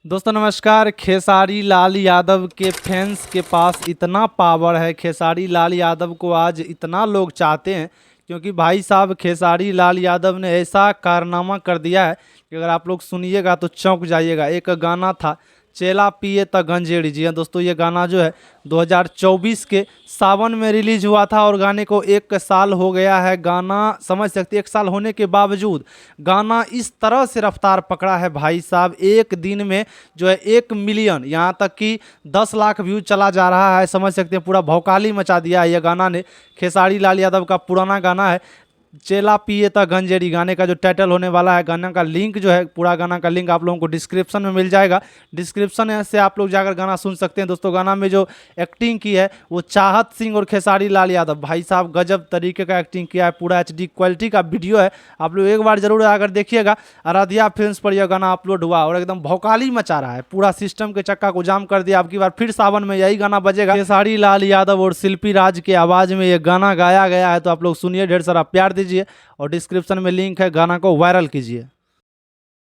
दोस्तों नमस्कार। खेसारी लाल यादव के फैंस के पास इतना पावर है, खेसारी लाल यादव को आज इतना लोग चाहते हैं क्योंकि भाई साहब खेसारी लाल यादव ने ऐसा कारनामा कर दिया है कि अगर आप लोग सुनिएगा तो चौंक जाइएगा। एक गाना था चेला पिए त गंजेड़ी। जी हाँ दोस्तों, ये गाना जो है 2024 के सावन में रिलीज हुआ था और गाने को 1 साल हो गया है। गाना समझ सकते हैं, 1 साल होने के बावजूद गाना इस तरह से रफ्तार पकड़ा है भाई साहब। एक दिन में जो है 1 मिलियन यहाँ तक कि 10 लाख व्यूज चला जा रहा है। समझ सकते हैं, पूरा भौकाली मचा दिया है ये गाना ने। खेसारी लाल यादव का पुराना गाना है चेला पिए ता गंजेड़ी। गाने का जो टाइटल होने वाला है, गाना का लिंक जो है, पूरा गाना का लिंक आप लोगों को डिस्क्रिप्शन में मिल जाएगा। डिस्क्रिप्शन से आप लोग जाकर गाना सुन सकते हैं। दोस्तों गाना में जो एक्टिंग की है वो चाहत सिंह और खेसारी लाल यादव, भाई साहब गजब तरीके का एक्टिंग किया है। पूरा HD क्वालिटी का वीडियो है, आप लोग एक बार जरूर आकर देखिएगा। आराध्या फिल्म्स पर यह गाना अपलोड हुआ और एकदम भौकाली मचा रहा है, पूरा सिस्टम के चक्का को जाम कर दिया। अब की बार फिर सावन में यही गाना बजेगा। खेसारी लाल यादव और शिल्पी राज के आवाज़ में ये गाना गाया गया है, तो आप लोग सुनिए, ढेर सारा प्यार दीजिए और डिस्क्रिप्शन में लिंक है, गाना को वायरल कीजिए।